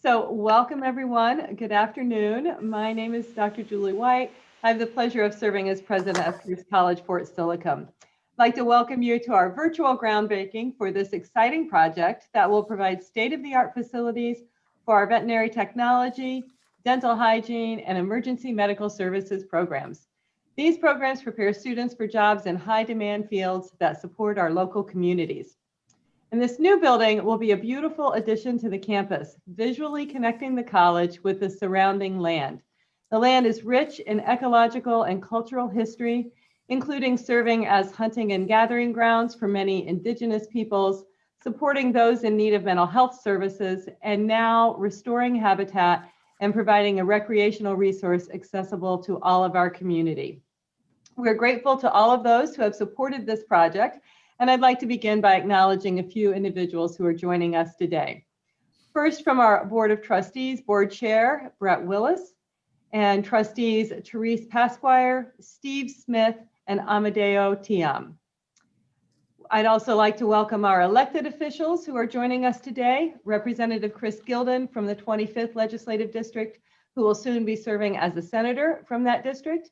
So welcome everyone. Good afternoon. My name is Dr. Julie White. I have the pleasure of serving as president of Pierce College Fort Silicon. I'd like to welcome you to our virtual groundbreaking for this exciting project that will provide state-of-the-art facilities for our veterinary technology, dental hygiene, and emergency medical services programs. These programs prepare students for jobs in high-demand fields that support our local communities. And this new building will be a beautiful addition to the campus, visually connecting the college with the surrounding land. The land is rich in ecological and cultural history, including serving as hunting and gathering grounds for many indigenous peoples, supporting those in need of mental health services, and now restoring habitat and providing a recreational resource accessible to all of our community. We're grateful to all of those who have supported this project, and I'd like to begin by acknowledging a few individuals who are joining us today. First, from our Board of Trustees, Board Chair Brett Willis, and Trustees Therese Pasquire, Steve Smith, and Amadeo Tiam. I'd also like to welcome our elected officials who are joining us today. Representative Chris Gilden from the 25th Legislative District, who will soon be serving as a senator from that district.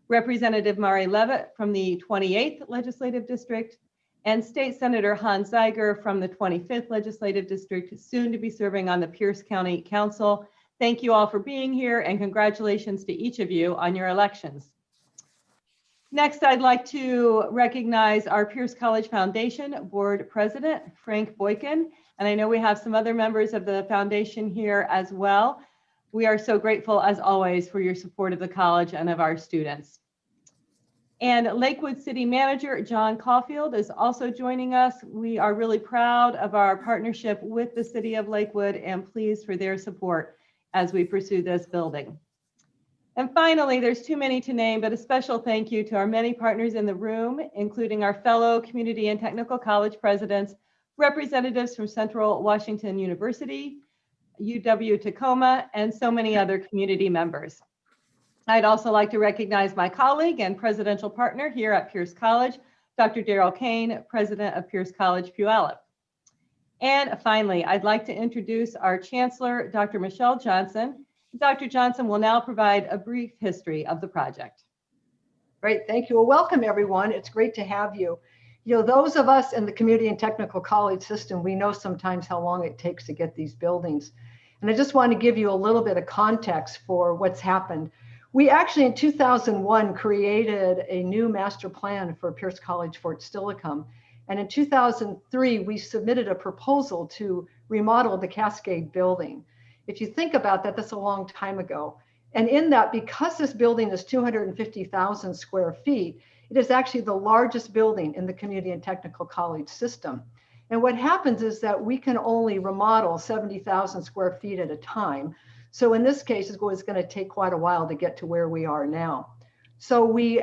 Representative Mari Levitt from the 28th Legislative District, and State Senator Hans Zeiger from the 25th Legislative District, soon to be serving on the Pierce County Council. Thank you all for being here, and congratulations to each of you on your elections. Next, I'd like to recognize our Pierce College Foundation Board President, Frank Boykin, and I know we have some other members of the foundation here as well. We are so grateful, as always, for your support of the college and of our students. And Lakewood City Manager John Caulfield is also joining us. We are really proud of our partnership with the City of Lakewood and pleased for their support as we pursue this building. And finally, there's too many to name, but a special thank you to our many partners in the room, including our fellow community and technical college presidents, representatives from Central Washington University, UW-Tacoma, and so many other community members. I'd also like to recognize my colleague and presidential partner here at Pierce College, Dr. Darrell Kane, president of Pierce College Puyallup. And finally, I'd like to introduce our chancellor, Dr. Michelle Johnson. Dr. Johnson will now provide a brief history of the project. Great, thank you. Well, welcome everyone. It's great to have you. You know, those of us in the community and technical college system, we know sometimes how long it takes to get these buildings. And I just want to give you a little bit of context for what's happened. We actually in 2001 created a new master plan for Pierce College Fort Silicon. And in 2003, we submitted a proposal to remodel the Cascade building. If you think about that, that's a long time ago. And in that, because this building is 250,000 square feet, it is actually the largest building in the community and technical college system. And what happens is that we can only remodel 70,000 square feet at a time. So in this case, it's going to take quite a while to get to where we are now. So we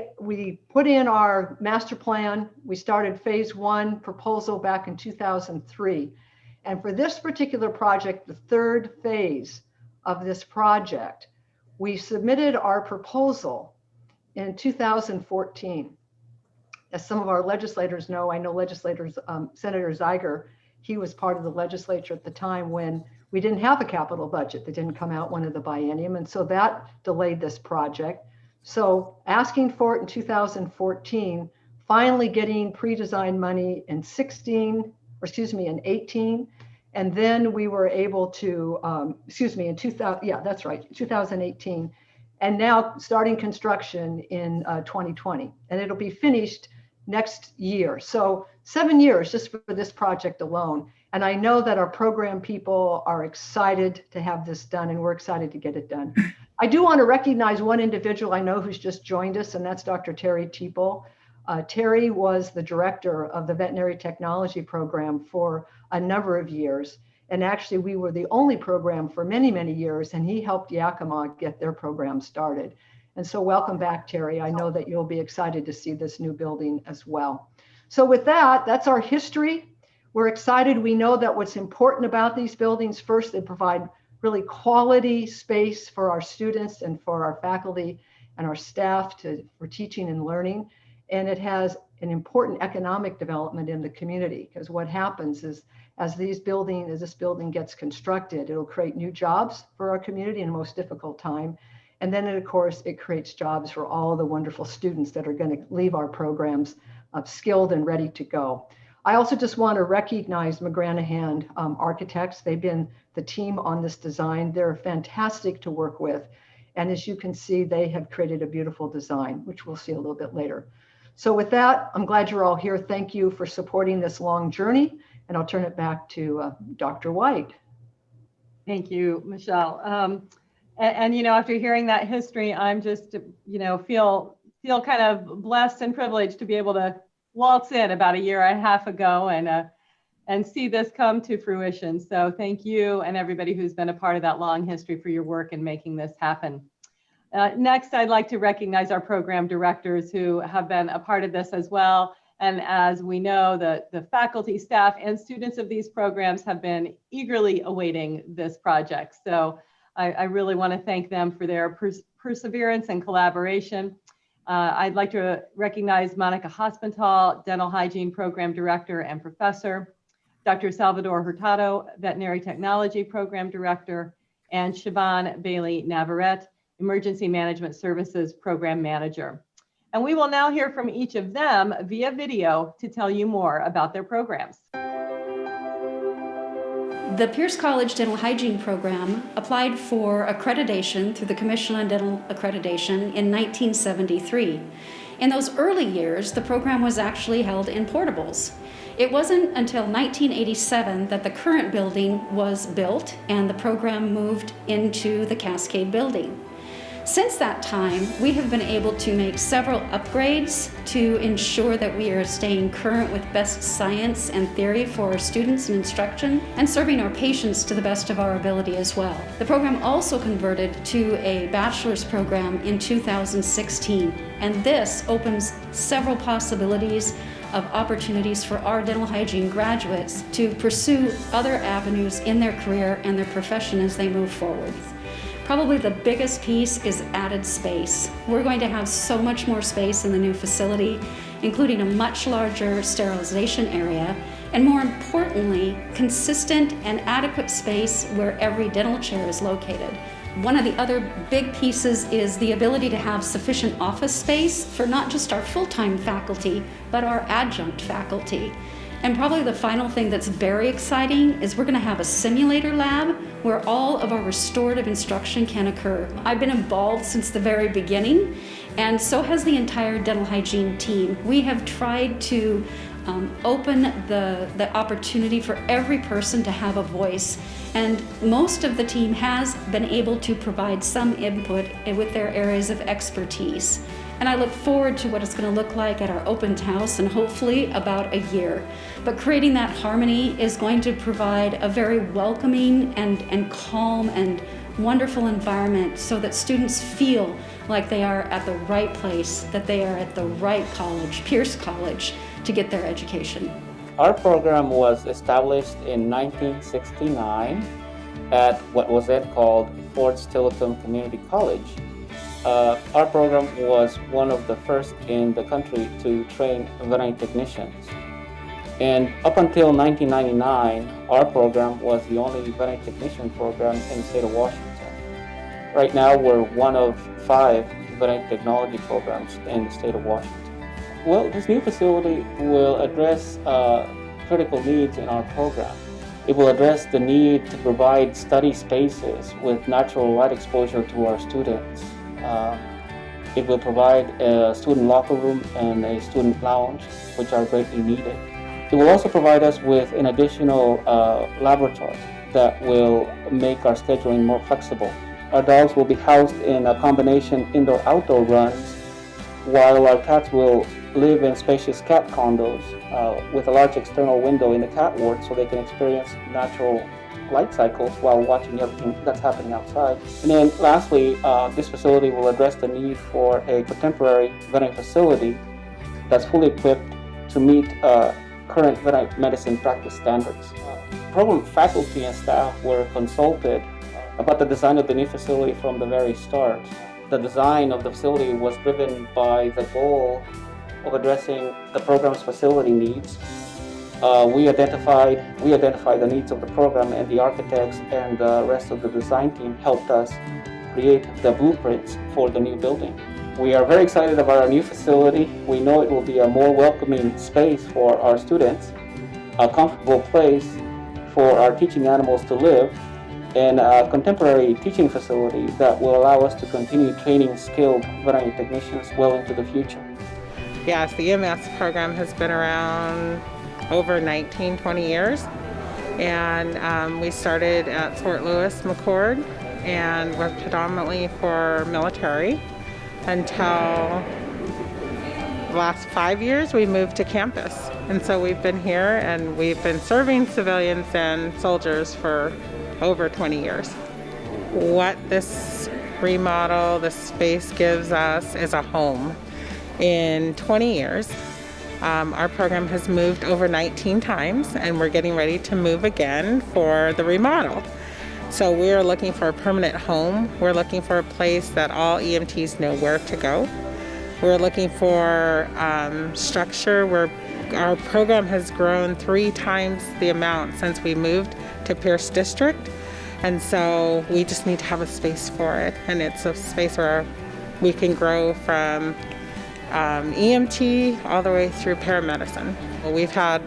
put in our master plan. We started phase 1 proposal back in 2003. And for this particular project, the third phase of this project, we submitted our proposal in 2014. As some of our legislators know, I know legislators, Senator Zeiger, he was part of the legislature at the time when we didn't have a capital budget that didn't come out one of the biennium. And so that delayed this project. So asking for it in 2014, finally getting pre-design money in 18. And then we were able to, in 2018. And now starting construction in 2020. And it'll be finished next year. So 7 years just for this project alone. And I know that our program people are excited to have this done, and we're excited to get it done. I do want to recognize one individual I know who's just joined us, and that's Dr. Terry Teeple. Terry was the director of the veterinary technology program for a number of years. And actually, we were the only program for many, many years, and he helped Yakima get their program started. And so welcome back, Terry. I know that you'll be excited to see this new building as well. So with that, that's our history. We're excited. We know that what's important about these buildings, first, they provide really quality space for our students and for our faculty and our staff for teaching and learning. And it has an important economic development in the community, because what happens is as this building gets constructed, it'll create new jobs for our community in the most difficult time. And then, of course, it creates jobs for all the wonderful students that are going to leave our programs skilled and ready to go. I also just want to recognize McGranahan Architects. They've been the team on this design. They're fantastic to work with. And as you can see, they have created a beautiful design, which we'll see a little bit later. So with that, I'm glad you're all here. Thank you for supporting this long journey. And I'll turn it back to Dr. White. Thank you, Michelle. And after hearing that history, I'm just, feel kind of blessed and privileged to be able to waltz in about a year and a half ago and see this come to fruition. So thank you and everybody who's been a part of that long history for your work in making this happen. Next, I'd like to recognize our program directors who have been a part of this as well. And as we know, the faculty, staff, and students of these programs have been eagerly awaiting this project. So I really want to thank them for their perseverance and collaboration. I'd like to recognize Monica Hospital, Dental Hygiene Program Director and Professor, Dr. Salvador Hurtado, Veterinary Technology Program Director, and Siobhan Bailey Navarrete, Emergency Management Services Program Manager. And we will now hear from each of them via video to tell you more about their programs. The Pierce College Dental Hygiene Program applied for accreditation through the Commission on Dental Accreditation in 1973. In those early years, the program was actually held in portables. It wasn't until 1987 that the current building was built and the program moved into the Cascade building. Since that time, we have been able to make several upgrades to ensure that we are staying current with best science and theory for our students and instruction, and serving our patients to the best of our ability as well. The program also converted to a bachelor's program in 2016, and this opens several possibilities of opportunities for our dental hygiene graduates to pursue other avenues in their career and their profession as they move forward. Probably the biggest piece is added space. We're going to have so much more space in the new facility, including a much larger sterilization area, and more importantly, consistent and adequate space where every dental chair is located. One of the other big pieces is the ability to have sufficient office space for not just our full-time faculty, but our adjunct faculty. And probably the final thing that's very exciting is we're going to have a simulator lab where all of our restorative instruction can occur. I've been involved since the very beginning, and so has the entire dental hygiene team. We have tried to open the opportunity for every person to have a voice, and most of the team has been able to provide some input with their areas of expertise. And I look forward to what it's going to look like at our open house in hopefully about a year. But creating that harmony is going to provide a very welcoming and calm and wonderful environment so that students feel like they are at the right place, that they are at the right college, Pierce College, to get their education. Our program was established in 1969 at what was then called Fort Steilacoom Community College. Our program was one of the first in the country to train veterinary technicians. And up until 1999, our program was the only veterinary technician program in the state of Washington. Right now, we're one of 5 veterinary technology programs in the state of Washington. Well, this new facility will address critical needs in our program. It will address the need to provide study spaces with natural light exposure to our students. It will provide a student locker room and a student lounge, which are greatly needed. It will also provide us with an additional laboratory that will make our scheduling more flexible. Our dogs will be housed in a combination indoor-outdoor runs, while our cats will live in spacious cat condos with a large external window in the cat ward so they can experience natural light cycles while watching everything that's happening outside. And then lastly, this facility will address the need for a contemporary veterinary facility that's fully equipped to meet current veterinary medicine practice standards. Program faculty and staff were consulted about the design of the new facility from the very start. The design of the facility was driven by the goal of addressing the program's facility needs, we identified the needs of the program, and the architects and the rest of the design team helped us create the blueprints for the new building. We are very excited about our new facility. We know it will be a more welcoming space for our students, a comfortable place for our teaching animals to live, and a contemporary teaching facility that will allow us to continue training skilled veterinary technicians well into the future. Yes, the Ems program has been around over 20 years. And we started at Fort Lewis McChord and we're predominantly for military until the last 5 years we moved to campus. And so we've been here and we've been serving civilians and soldiers for over 20 years. What this remodel, this space gives us is a home. In 20 years, our program has moved over 19 times and we're getting ready to move again for the remodel. So we're looking for a permanent home. We're looking for a place that all EMTs know where to go. We're looking for structure where our program has grown 3 times the amount since we moved to Pierce District. And so we just need to have a space for it. And it's a space where we can grow from EMT all the way through paramedicine. We've had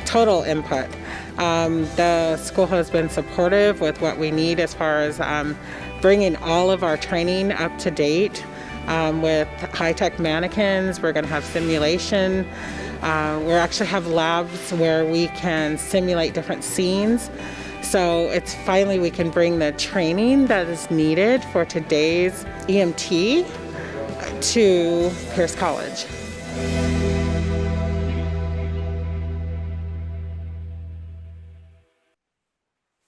total input. The school has been supportive with what we need as far as bringing all of our training up to date with high-tech mannequins. We're going to have simulation. We actually have labs where we can simulate different scenes. So it's finally we can bring the training that is needed for today's EMT to Pierce College.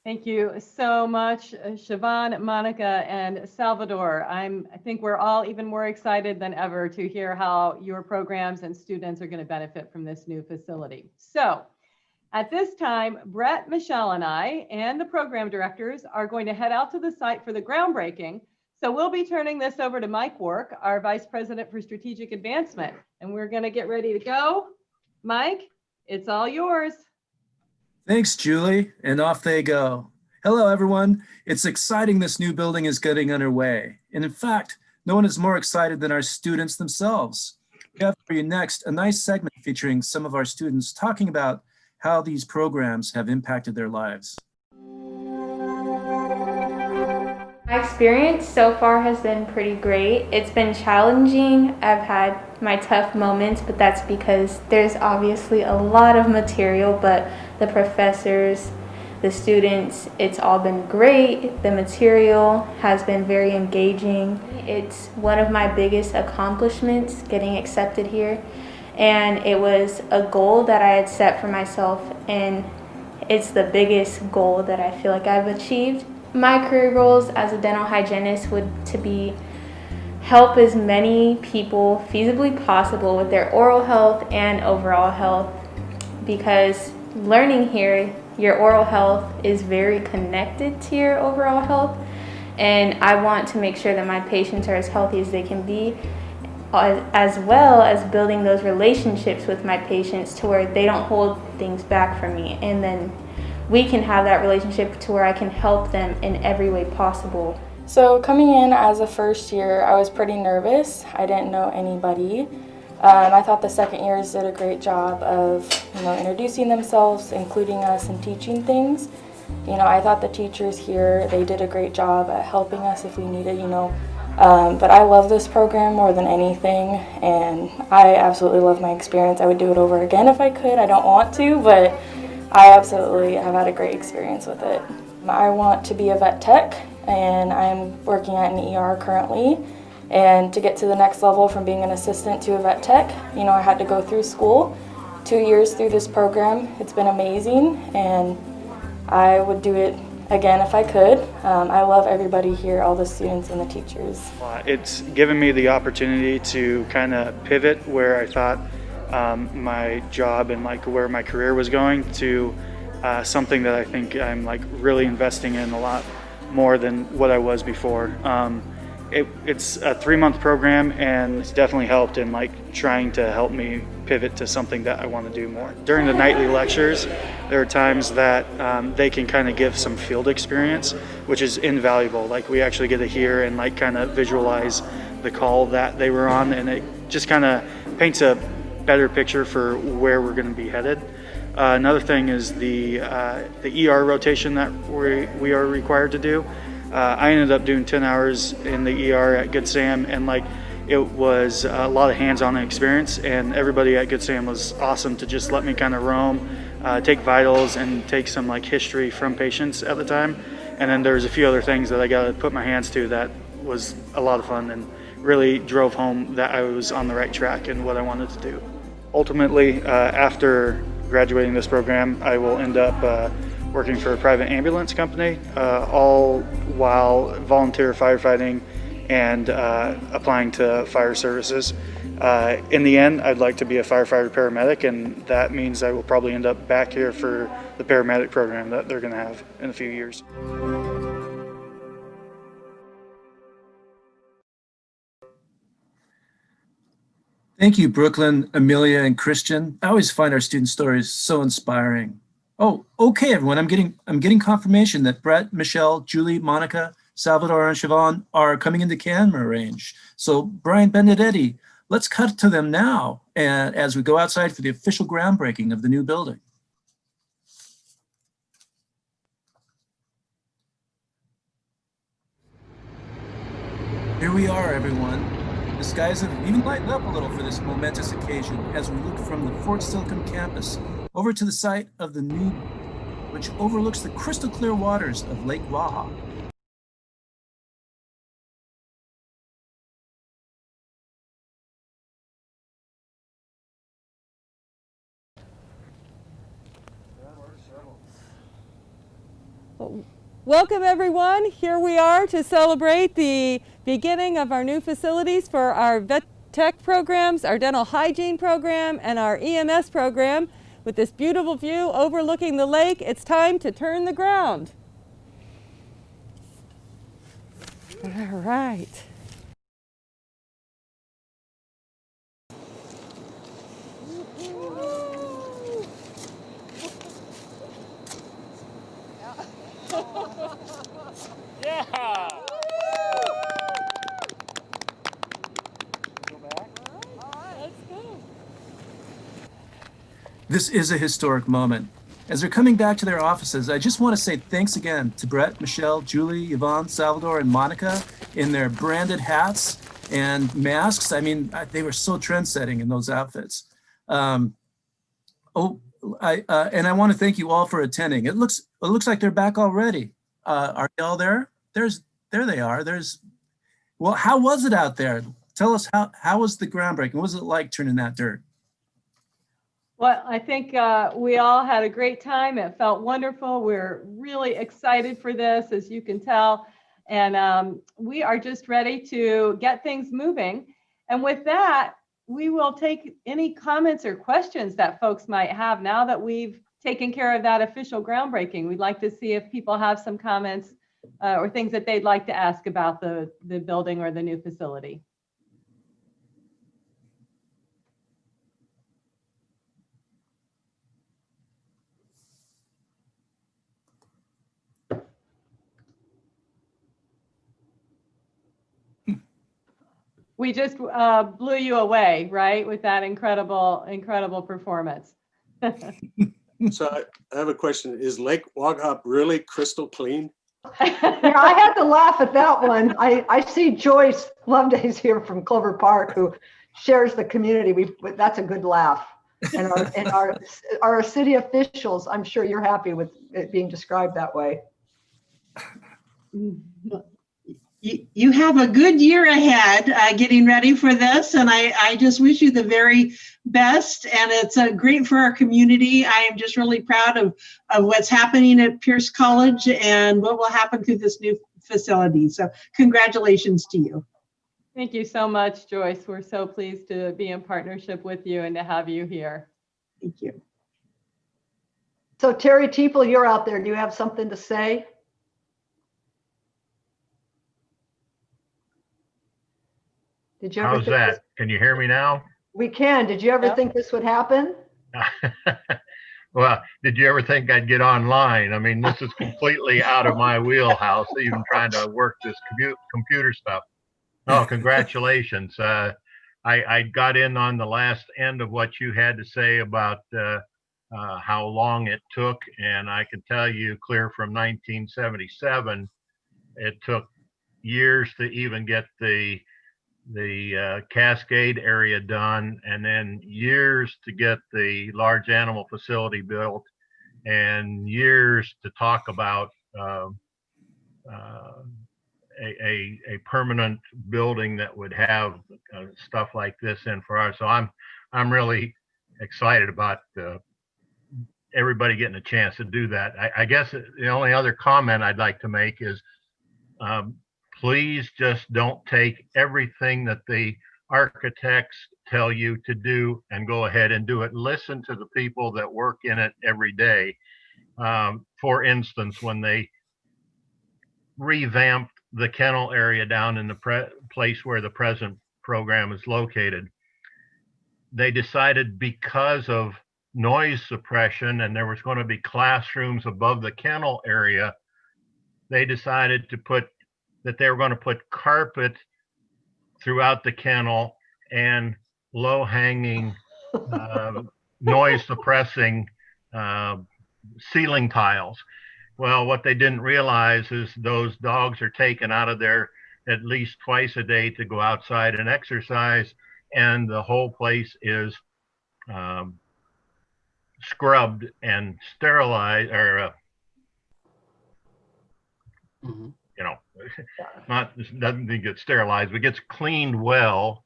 Thank you so much, Siobhan, Monica, and Salvador. I think we're all even more excited than ever to hear how your programs and students are going to benefit from this new facility. So at this time, Brett, Michelle, and I, and the program directors are going to head out to the site for the groundbreaking. So we'll be turning this over to Mike Work, our Vice President for Strategic Advancement, and we're going to get ready to go. Mike, it's all yours. Thanks, Julie, and off they go. Hello, everyone. It's exciting this new building is getting underway. And in fact, no one is more excited than our students themselves. We have for you next a nice segment featuring some of our students talking about how these programs have impacted their lives. My experience so far has been pretty great. It's been challenging. I've had my tough moments, but that's because there's obviously a lot of material, but the professors, the students, it's all been great. The material has been very engaging. It's one of my biggest accomplishments, getting accepted here. And it was a goal that I had set for myself, and it's the biggest goal that I feel like I've achieved. My career goals as a dental hygienist would to be help as many people feasibly possible with their oral health and overall health, because learning here, your oral health is very connected to your overall health, and I want to make sure that my patients are as healthy as they can be, as well as building those relationships with my patients to where they don't hold things back from me, and then we can have that relationship to where I can help them in every way possible. So coming in as a first year, I was pretty nervous. I didn't know anybody. I thought the second years did a great job of, introducing themselves, including us and teaching things. I thought the teachers here, they did a great job at helping us if we needed, but I love this program more than anything, and I absolutely love my experience. I would do it over again if I could. I don't want to, but I absolutely have had a great experience with it. I want to be a vet tech, and I'm working at an ER currently. And to get to the next level from being an assistant to a vet tech, I had to go through school. 2 years through this program. It's been amazing, and I would do it again if I could. I love everybody here, all the students and the teachers. It's given me the opportunity to kind of pivot where I thought my job and where my career was going to something that I think I'm really investing in a lot more than what I was before. it's a 3-month program, and it's definitely helped in like trying to help me pivot to something that I want to do more. During the nightly lectures, there are times that they can kind of give some field experience, which is invaluable. Like we actually get to hear and like kind of visualize the call that they were on, and it just kind of paints a better picture for where we're going to be headed. Another thing is the ER rotation that we are required to do. I ended up doing 10 hours in the ER at Good Sam, and like it was a lot of hands-on experience, and everybody at Good Sam was awesome to just let me kind of roam, take vitals and take some like history from patients at the time. And then there's a few other things that I got to put my hands to that was a lot of fun and really drove home that I was on the right track and what I wanted to do. Ultimately, after graduating this program, I will end up working for a private ambulance company, all while volunteer firefighting and applying to fire services. In the end, I'd like to be a firefighter paramedic, and that means I will probably end up back here for the paramedic program that they're going to have in a few years. Thank you, Brooklyn, Amelia, and Christian. I always find our student stories so inspiring. Oh, okay, everyone. I'm getting confirmation that Brett, Michelle, Julie, Monica, Salvador, and Siobhan are coming into camera range. So Brian, Benedetti, let's cut to them now, and as we go outside for the official groundbreaking of the new building. Here we are, everyone. The skies have even lightened up a little for this momentous occasion as we look from the Fort Steilacoom campus over to the site of the new, which overlooks the crystal clear waters of Lake Waha. Welcome everyone. Here we are to celebrate the beginning of our new facilities for our vet tech programs, our dental hygiene program, and our EMS program. With this beautiful view overlooking the lake, it's time to turn the ground. All right. Yeah! This is a historic moment. As they're coming back to their offices, I just want to say thanks again to Brett, Michelle, Julie, Yvonne, Salvador, and Monica in their branded hats and masks. I mean, they were so trend-setting in those outfits. And I want to thank you all for attending. It looks like they're back already. Are they all there? There they are. Well, how was it out there? Tell us how was the groundbreaking? What was it like turning that dirt? Well, I think we all had a great time. It felt wonderful. We're really excited for this, as you can tell. And we are just ready to get things moving. And with that, we will take any comments or questions that folks might have now that we've taken care of that official groundbreaking. We'd like to see if people have some comments or things that they'd like to ask about the building or the new facility. We just blew you away, right? With that incredible performance. So I have a question. Is Lake Waghop really crystal clean? Yeah, I had to laugh at that one. I see Joyce Loveday's here from Clover Park, who shares the community. That's a good laugh. And our city officials, I'm sure you're happy with it being described that way. You have a good year ahead getting ready for this, and I just wish you the very best. And it's great for our community. I am just really proud of what's happening at Pierce College and what will happen through this new facility. So congratulations to you. Thank you so much, Joyce. We're so pleased to be in partnership with you and to have you here. Thank you. So Terry Teeple, you're out there. Do you have something to say? Did you ever How's think this, that? Can you hear me now? we can. Did you ever Yeah. think this would happen? Well, did you ever think I'd get online? I mean, this is completely out of my wheelhouse, even trying to work this computer stuff. Oh, congratulations. I got in on the last end of what you had to say about how long it took. And I can tell you clear from 1977, it took years to even get the Cascade area done, and then years to get the large animal facility built, and years to talk about a permanent building that would have stuff like this in for us. So I'm really excited about everybody getting a chance to do that. I guess the only other comment I'd like to make is please just don't take everything that the architects tell you to do and go ahead and do it. Listen to the people that work in it every day. For instance, when they revamped the kennel area down in the place where the present program is located, they decided because of noise suppression and there was going to be classrooms above the kennel area, they decided to put that they were going to put carpet throughout the kennel and low-hanging, noise suppressing ceiling tiles. Well, what they didn't realize is those dogs are taken out of there at least twice a day to go outside and exercise, and the whole place is scrubbed and sterilized, or you know, doesn't get sterilized, but gets cleaned well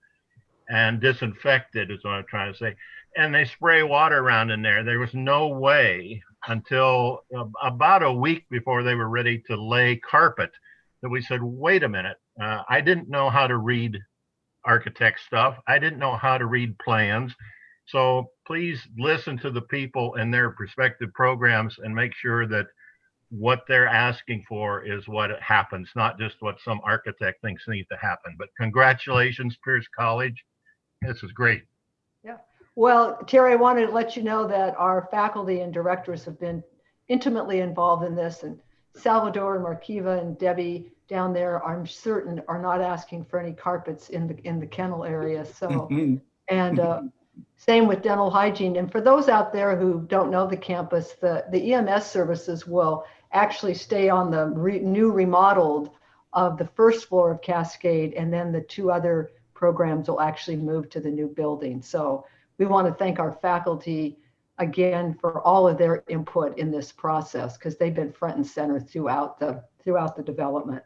and disinfected is what I'm trying to say. And they spray water around in there. There was no way until about a week before they were ready to lay carpet that we said, wait a minute, I didn't know how to read architect stuff. I didn't know how to read plans. So please listen to the people and their respective programs and make sure that what they're asking for is what happens, not just what some architect thinks needs to happen. But congratulations, Pierce College. This is great. Yeah. Well, Terry, I wanted to let you know that our faculty and directors have been intimately involved in this, and Salvador and Markiva and Debbie down there, I'm certain, are not asking for any carpets in the kennel area. So, and same with dental hygiene. And for those out there who don't know the campus, the EMS services will actually stay on the new remodeled of the first floor of Cascade, and then the two other programs will actually move to the new building. So we want to thank our faculty again for all of their input in this process, because they've been front and center throughout the development.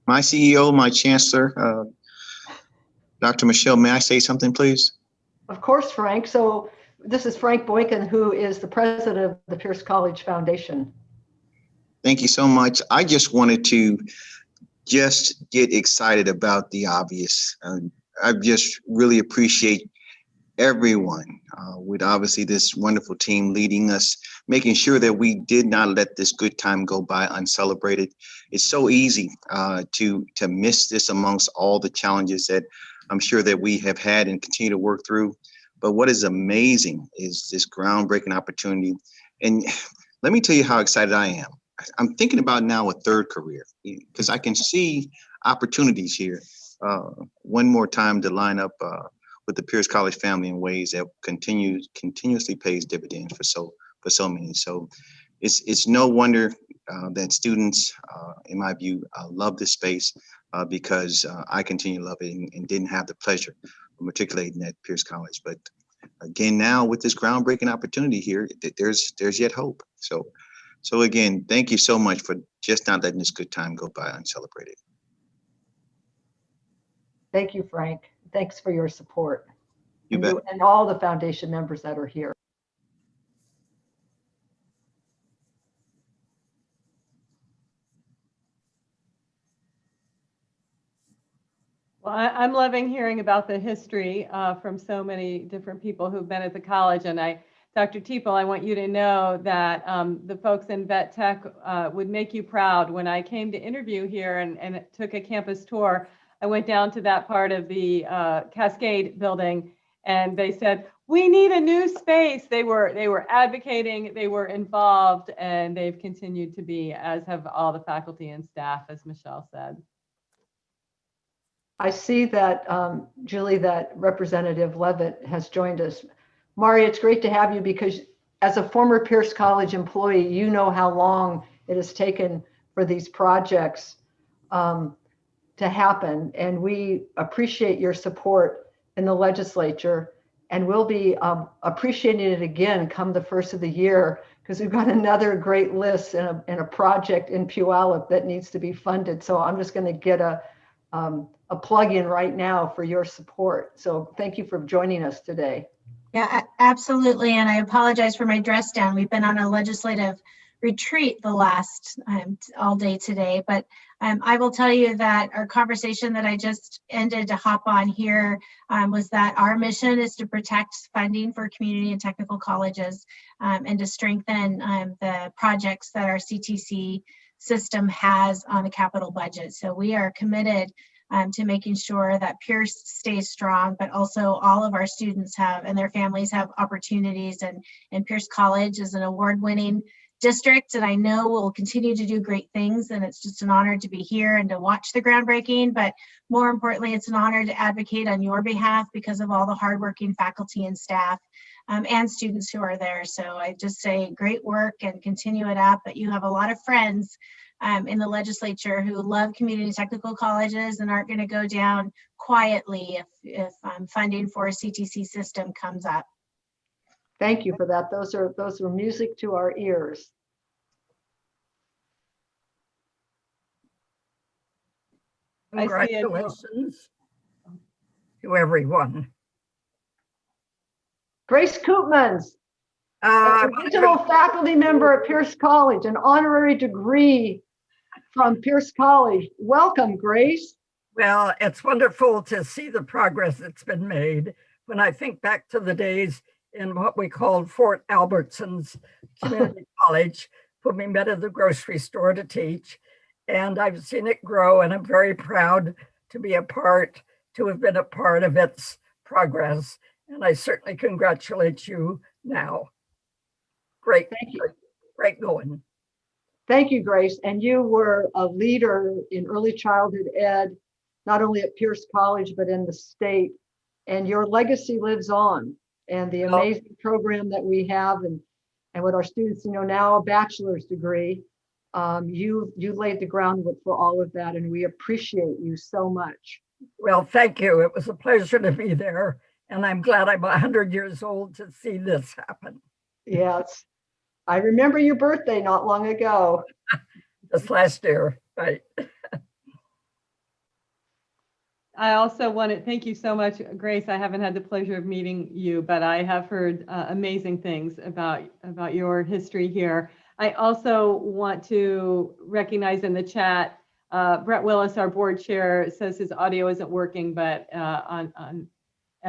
My CEO, my chancellor, Dr. Michelle, may I say something, please? Of course, Frank. So this is Frank Boykin, who is the president of the Pierce College Foundation. Thank you so much. I just wanted to just get excited about the obvious. I just really appreciate everyone with obviously this wonderful team leading us, making sure that we did not let this good time go by uncelebrated. It's so easy to miss this amongst all the challenges that I'm sure that we have had and continue to work through. But what is amazing is this groundbreaking opportunity. And let me tell you how excited I am. I'm thinking about now a third career, because I can see opportunities here one more time to line up with the Pierce College family in ways that continuously pays dividends for so many. So it's no wonder that students, in my view, love this space because I continue to love it and didn't have the pleasure of matriculating at Pierce College. But again, now with this groundbreaking opportunity here, there's yet hope. So again, thank you so much for just not letting this good time go by uncelebrated. Thank you, Frank. Thanks for your support. You bet. And all the foundation members that are here. Well, I'm loving hearing about the history from so many different people who've been at the college, and I Dr. Teeple, I want you to know that the folks in Vet Tech would make you proud. When I came to interview here and took a campus tour, I went down to that part of the Cascade building, and they said, we need a new space. They were advocating, they were involved, and they've continued to be, as have all the faculty and staff, as Michelle said. I see that, Julie, that Representative Levitt has joined us. Mari, it's great to have you because as a former Pierce College employee, you know how long it has taken for these projects to happen. And we appreciate your support in the legislature, and we'll be appreciating it again come the first of the year, because we've got another great list and a project in Puyallup that needs to be funded. So I'm just going to get a plug in right now for your support. So thank you for joining us today. Yeah, absolutely. And I apologize for my dress down. We've been on a legislative retreat the last all day today, but I will tell you that our conversation that I just ended to hop on here was that our mission is to protect funding for community and technical colleges and to strengthen the projects that our CTC system has on the capital budget. So we are committed to making sure that Pierce stays strong, but also all of our students have and their families have opportunities. And Pierce College is an award-winning district, and I know we'll continue to do great things. And it's just an honor to be here and to watch the groundbreaking. But more importantly, it's an honor to advocate on your behalf because of all the hardworking faculty and staff and students who are there. So I just say great work and continue it up. But you have a lot of friends in the legislature who love community technical colleges and aren't going to go down quietly if funding for a CTC system comes up. Thank you for that. Those are music to our ears. Congratulations to everyone. Grace Koopmans, original faculty member at Pierce College, an honorary degree from Pierce College. Welcome, Grace. Well, it's wonderful to see the progress that's been made. When I think back to the days in what we called Fort Albertson's Community College, when we met at the grocery store to teach, and I've seen it grow, and I'm very proud to have been a part of its progress. And I certainly congratulate you now. Great, thank you. Great going. Thank you, Grace. And you were a leader in early childhood ed, not only at Pierce College, but in the state. And your legacy lives on. And the amazing program that we have and what our students, now a bachelor's degree, you laid the groundwork for all of that. And we appreciate you so much. Well, thank you. It was a pleasure to be there. And I'm glad I'm 100 years old to see this happen. Yes. I remember your birthday not long ago. Just last year, right. I also want to thank you so much, Grace. I haven't had the pleasure of meeting you, but I have heard amazing things about your history here. I also want to recognize in the chat, Brett Willis, our board chair, says his audio isn't working, but on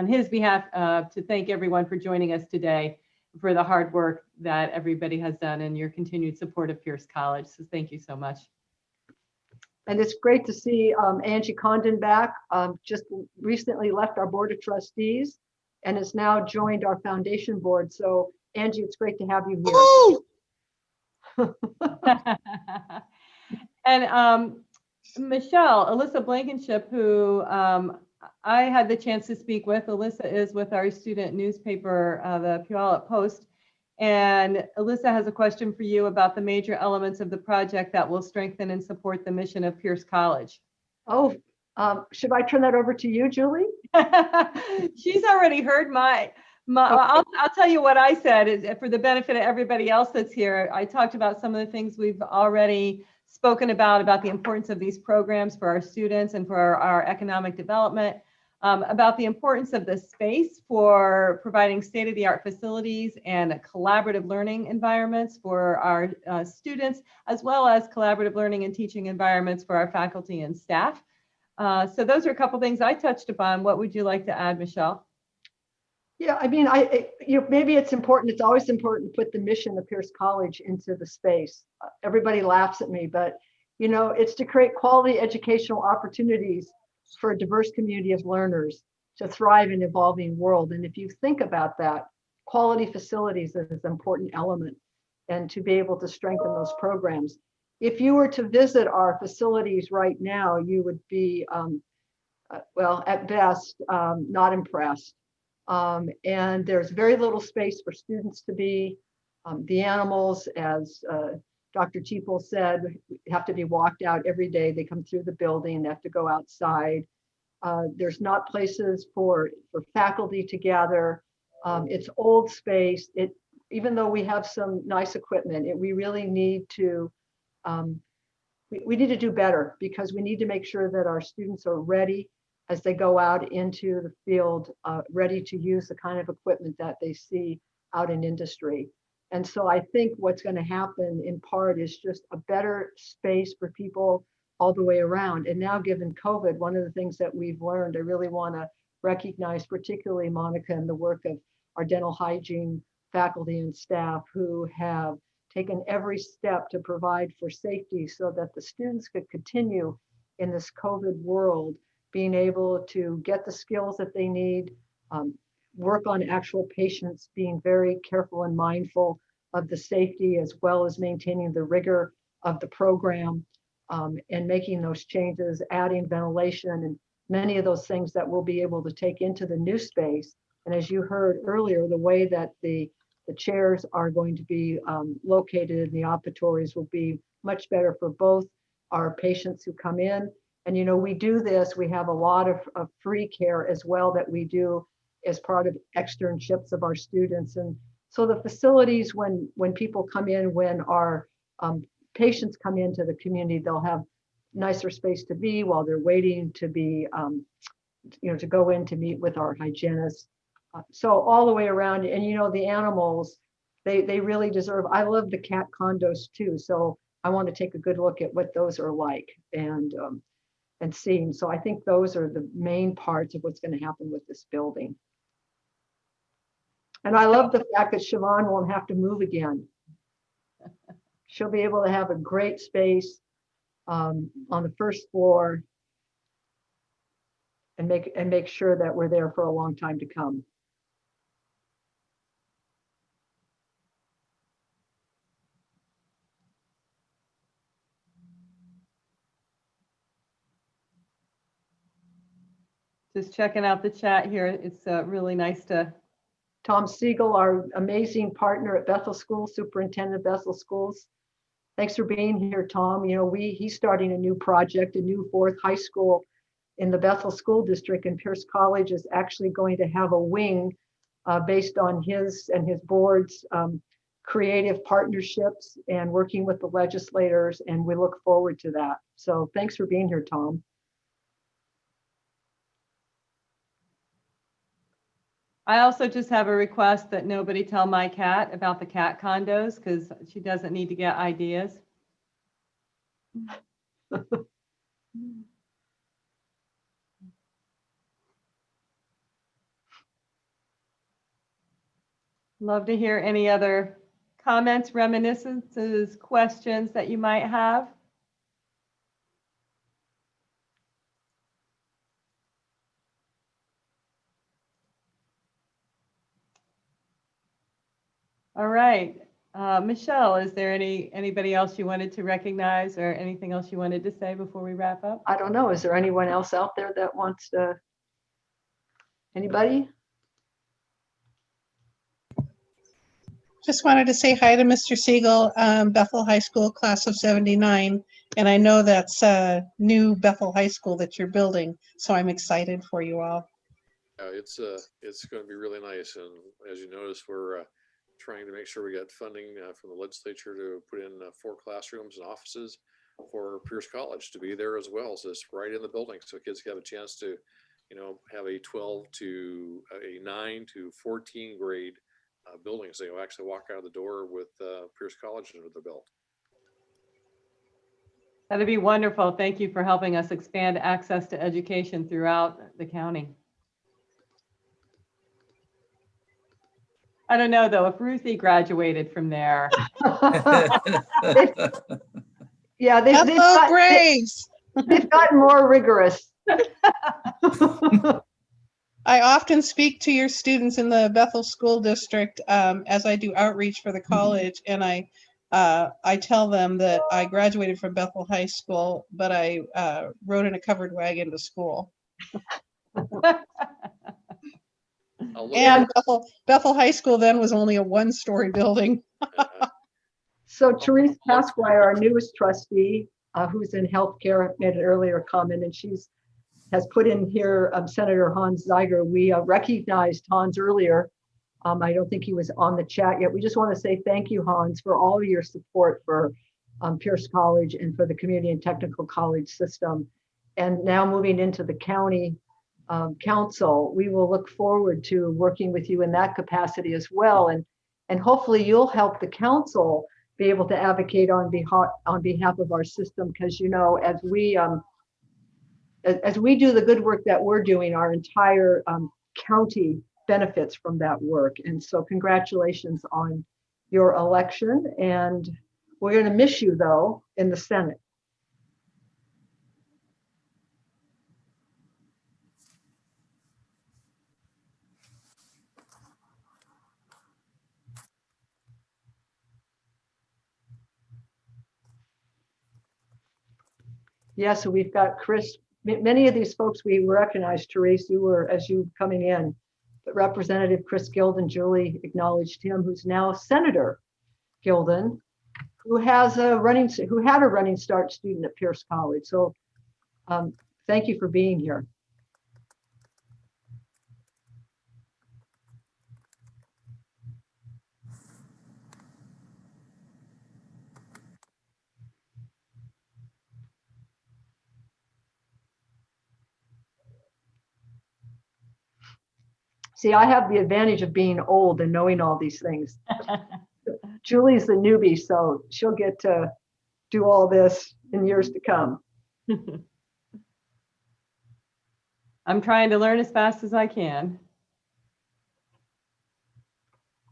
his behalf, to thank everyone for joining us today, for the hard work that everybody has done and your continued support of Pierce College. So thank you so much. And it's great to see Angie Condon back. Just recently left our board of trustees and has now joined our foundation board. So Angie, it's great to have you here. And Michelle, Alyssa Blankenship, who I had the chance to speak with. Alyssa is with our student newspaper, the Puyallup Post. And Alyssa has a question for you about the major elements of the project that will strengthen and support the mission of Pierce College. Oh, should I turn that over to you, Julie? She's already heard my I'll tell you what I said is for the benefit of everybody else that's here. I talked about some of the things we've already spoken about the importance of these programs for our students and for our economic development, about the importance of the space for providing state-of-the-art facilities and collaborative learning environments for our students, as well as collaborative learning and teaching environments for our faculty and staff. So those are a couple things I touched upon. What would you like to add, Michelle? Yeah, I mean, maybe it's important. It's always important to put the mission of Pierce College into the space. Everybody laughs at me, but it's to create quality educational opportunities for a diverse community of learners to thrive in an evolving world. And if you think about that, quality facilities is an important element, and to be able to strengthen those programs. If you were to visit our facilities right now, you would be, well, at best, not impressed. And there's very little space for students to be. The animals, as Dr. Chiepel said, have to be walked out every day. They come through the building, they have to go outside. There's not places for faculty to gather. It's old space. Even though we have some nice equipment, we really need to, we need to do better, because we need to make sure that our students are ready as they go out into the field, ready to use the kind of equipment that they see out in industry. And so I think what's going to happen in part is just a better space for people all the way around. And now, given COVID, one of the things that we've learned, I really want to recognize particularly Monica and the work of our dental hygiene faculty and staff, who have taken every step to provide for safety so that the students could continue in this COVID world, being able to get the skills that they need, work on actual patients, being very careful and mindful of the safety, as well as maintaining the rigor of the program, and making those changes, adding ventilation and many of those things that we'll be able to take into the new space. And as you heard earlier, the way that the chairs are going to be located in the operatories will be much better for both our patients who come in. And we do this, we have a lot of free care as well that we do as part of externships of our students. And so the facilities, when people come in, when our patients come into the community, they'll have nicer space to be while they're waiting to be, to go in to meet with our hygienists. So all the way around, and the animals, they really deserve. I love the cat condos too, so I want to take a good look at what those are like and seeing. So I think those are the main parts of what's going to happen with this building. And I love the fact that Siobhan won't have to move again. She'll be able to have a great space on the first floor and make sure that we're there for a long time to come. Just checking out the chat here. It's really nice to. Tom Siegel, our amazing partner at Bethel Schools, superintendent of Bethel Schools. Thanks for being here, Tom. He's starting a new project, a new 4th high school in the Bethel School District, and Pierce College is actually going to have a wing based on his and his board's creative partnerships and working with the legislators, and we look forward to that. So thanks for being here, Tom. I also just have a request that nobody tell my cat about the cat condos, because she doesn't need to get ideas. Love to hear any other comments, reminiscences, questions that you might have. All right, Michelle, is there anybody else you wanted to recognize or anything else you wanted to say before we wrap up? I don't know. Is there anyone else out there that wants to? Anybody? Just wanted to say hi to Mr. Siegel, Bethel High School class of 79. And I know that's a new Bethel High School that you're building. So I'm excited for you all. It's going to be really nice. And as you notice, we're trying to make sure we got funding from the legislature to put in 4 classrooms and offices for Pierce College to be there as well. So it's right in the building. So kids have a chance to, have a 12 to a 9 to 14 grade buildings. They will actually walk out of the door with Pierce College under their belt. That'd be wonderful. Thank you for helping us expand access to education throughout the county. I don't know though, if Ruthie graduated from there. Yeah, they've gotten more rigorous. I often speak to your students in the Bethel School District as I do outreach for the college, and I tell them that I graduated from Bethel High School, but I rode in a covered wagon to school. And Bethel High School then was only a one-story building. So Therese Pasquire, our newest trustee, who's in healthcare, made an earlier comment, and has put in here Senator Hans Zeiger. We recognized Hans earlier. I don't think he was on the chat yet. We just want to say thank you, Hans, for all of your support for Pierce College and for the community and technical college system. And now moving into the county council, we will look forward to working with you in that capacity as well. And hopefully you'll help the council be able to advocate on behalf of our system, because as we do the good work that we're doing, our entire county benefits from that work. And so congratulations on your election. And we're going to miss you though in the Senate. Yeah, so we've got Chris. Many of these folks we recognize. Therese, you were, as you coming in, but Representative Chris Gilden, Julie acknowledged him, who's now Senator Gilden, who had a running start student at Pierce College. So thank you for being here. See, I have the advantage of being old and knowing all these things. Julie's the newbie, so she'll get to do all this in years to come. I'm trying to learn as fast as I can.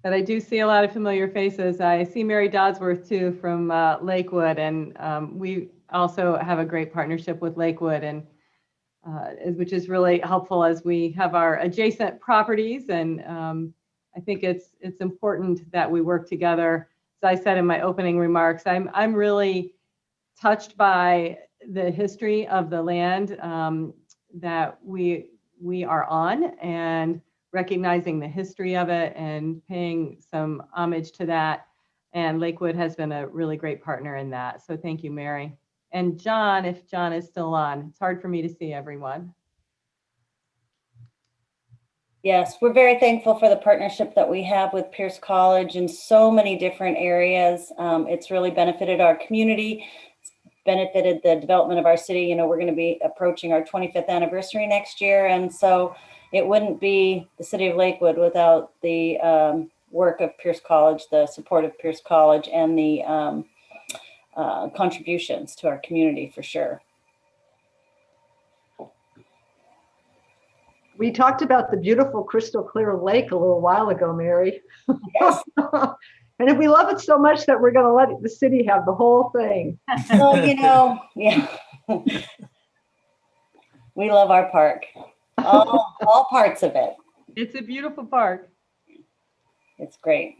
But I do see a lot of familiar faces. I see Mary Dodsworth too from Lakewood, and we also have a great partnership with Lakewood, and which is really helpful as we have our adjacent properties. And I think it's important that we work together. As I said in my opening remarks, I'm really touched by the history of the land that we are on, and recognizing the history of it and paying some homage to that. And Lakewood has been a really great partner in that. So thank you, Mary. And John, if John is still on, it's hard for me to see everyone. Yes, we're very thankful for the partnership that we have with Pierce College in so many different areas. It's really benefited our community, benefited the development of our city. You know, we're going to be approaching our 25th anniversary next year. And so it wouldn't be the city of Lakewood without the work of Pierce College, the support of Pierce College, and the contributions to our community for sure. We talked about the beautiful crystal clear lake a little while ago, Mary. Yes. And if we love it so much that we're going to let the city have the whole thing. Well, you know, yeah. We love our park, all parts of it. It's a beautiful park. It's great.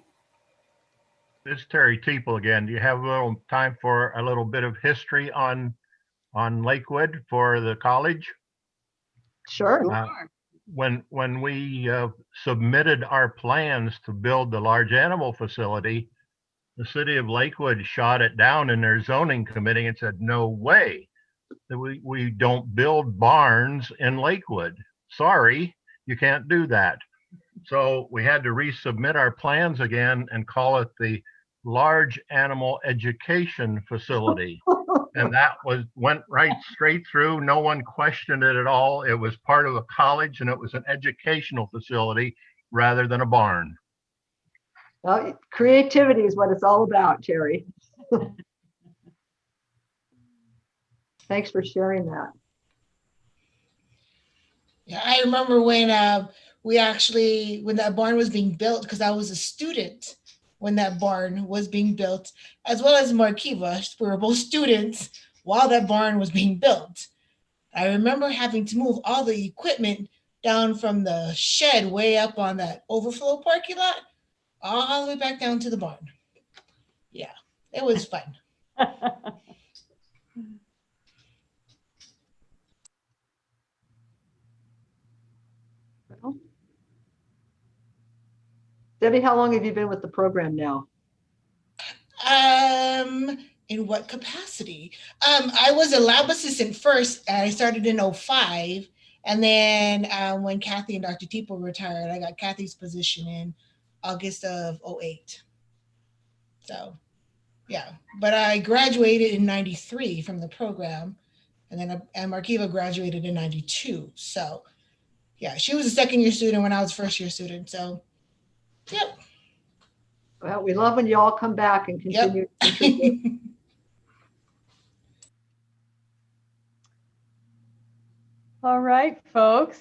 This is Terry Teeple again. Do you have a little time for a little bit of history on Lakewood for the college? Sure. When we submitted our plans to build the large animal facility, the city of Lakewood shot it down in their zoning committee and said, no way, that we don't build barns in Lakewood. Sorry, you can't do that. So we had to resubmit our plans again and call it the Large Animal Education Facility. And that went right straight through. No one questioned it at all. It was part of a college, and it was an educational facility rather than a barn. Well, creativity is what it's all about, Terry. Thanks for sharing that. Yeah, I remember when we actually, when that barn was being built, because I was a student when that barn was being built, as well as Markiva, we were both students while that barn was being built. I remember having to move all the equipment down from the shed way up on that overflow parking lot, all the way back down to the barn. Yeah, it was fun. Debbie, how long have you been with the program now? In what capacity? I was a lab assistant first, and I started in 05. And then when Kathy and Dr. Tipo retired, I got Kathy's position in August of 08. So, yeah. But I graduated in 93 from the program, and then and Markiva graduated in 92. So, yeah, she was a second year student when I was first year student. So, yep. Well, we love when you all come back and continue. Yep. All right, folks.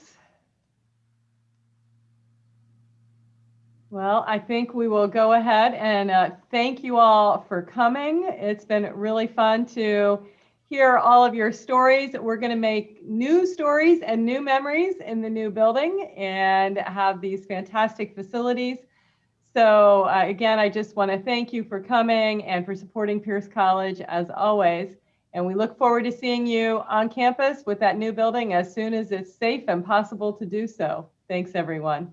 Well, I think we will go ahead and thank you all for coming. It's been really fun to hear all of your stories. We're going to make new stories and new memories in the new building and have these fantastic facilities. So again, I just want to thank you for coming and for supporting Pierce College as always. And we look forward to seeing you on campus with that new building as soon as it's safe and possible to do so. Thanks, everyone.